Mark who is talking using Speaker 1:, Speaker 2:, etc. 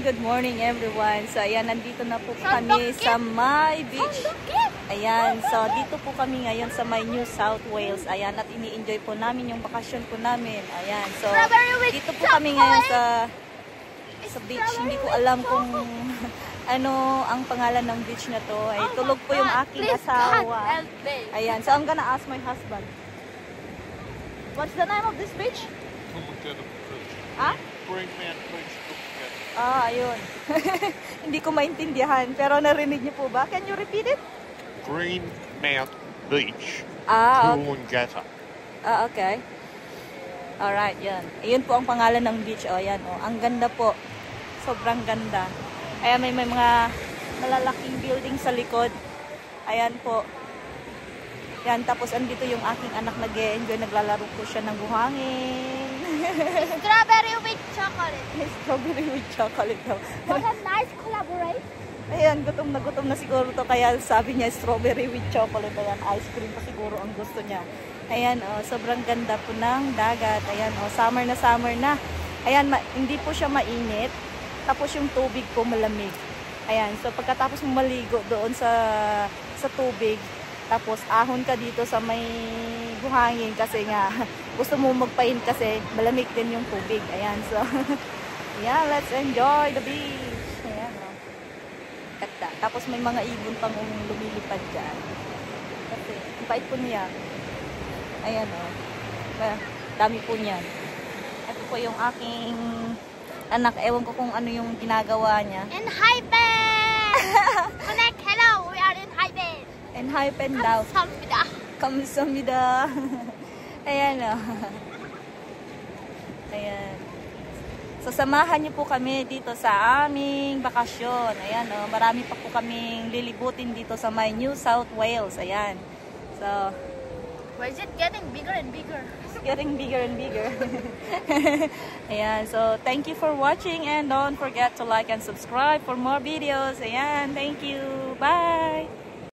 Speaker 1: good morning everyone. So ayan, nandito na po kami sa May Beach. Ayan, so dito po kami ngayon sa May New South Wales. Ayan, at ini-enjoy po namin yung bakasyon po namin. Ayan, so dito po kami ngayon sa beach. Hindi ko alam kung ano ang pangalan ng beach na to. Ay, tulog po yung aking asawa. Ayan, so I'm gonna ask my husband. What's the name of this beach? Ah?
Speaker 2: Greenmount Beach.
Speaker 1: Ah, ayun. Hindi ko maintindihan, pero narinig niyo po ba? Can you repeat it?
Speaker 2: Greenmount Beach.
Speaker 1: Ah, okay.
Speaker 2: Coolangatta.
Speaker 1: Ah, okay. Alright, yan. Ayun po ang pangalan ng beach. O, yan. O, ang ganda po. Sobrang ganda. Ayan, may mga malalaking building sa likod. Ayan po. Yan, tapos andito yung aking anak nag-e-enjoy. Naglalaro po siya ng buhangin.
Speaker 3: Strawberry with chocolate.
Speaker 1: Strawberry with chocolate daw.
Speaker 3: What a nice collaboration.
Speaker 1: Ayan, gutom na siguro to. Kaya sabi niya strawberry with chocolate. Ayan, ice cream pa siguro ang gusto niya. Ayan, oh, sobrang ganda po ng dagat. Ayan, oh, summer na. Ayan, hindi po siya mainit. Tapos yung tubig po malamig. Ayan, so pagkatapos mo maligo doon sa tubig, tapos ahon ka dito sa may buhangin kasi nga gusto mo magpain kasi malamig din yung tubig. Ayan, so yeah, let's enjoy the beach. Ayan, oh. Ganda. Tapos may mga ibon pang lumilipad dyan. Kasi bait po niya. Ayan, oh. Dami po niyan. Ito po yung aking anak. Ewan ko kung ano yung ginagawa niya.
Speaker 3: In Hypen! Connect, hello! We are in Hypen!
Speaker 1: And Hypen daw.
Speaker 3: Kamsamida!
Speaker 1: Kamsamida! Ayan, oh. Ayan. So, samahan niyo po kami dito sa aming bakasyon. Ayan, oh. Marami pa po kaming lilibutin dito sa May New South Wales. Ayan. So,
Speaker 3: why is it getting bigger and bigger?
Speaker 1: it's getting bigger and bigger. Ayan. So, thank you for watching and don't forget to like and subscribe for more videos. Ayan. Thank you. Bye!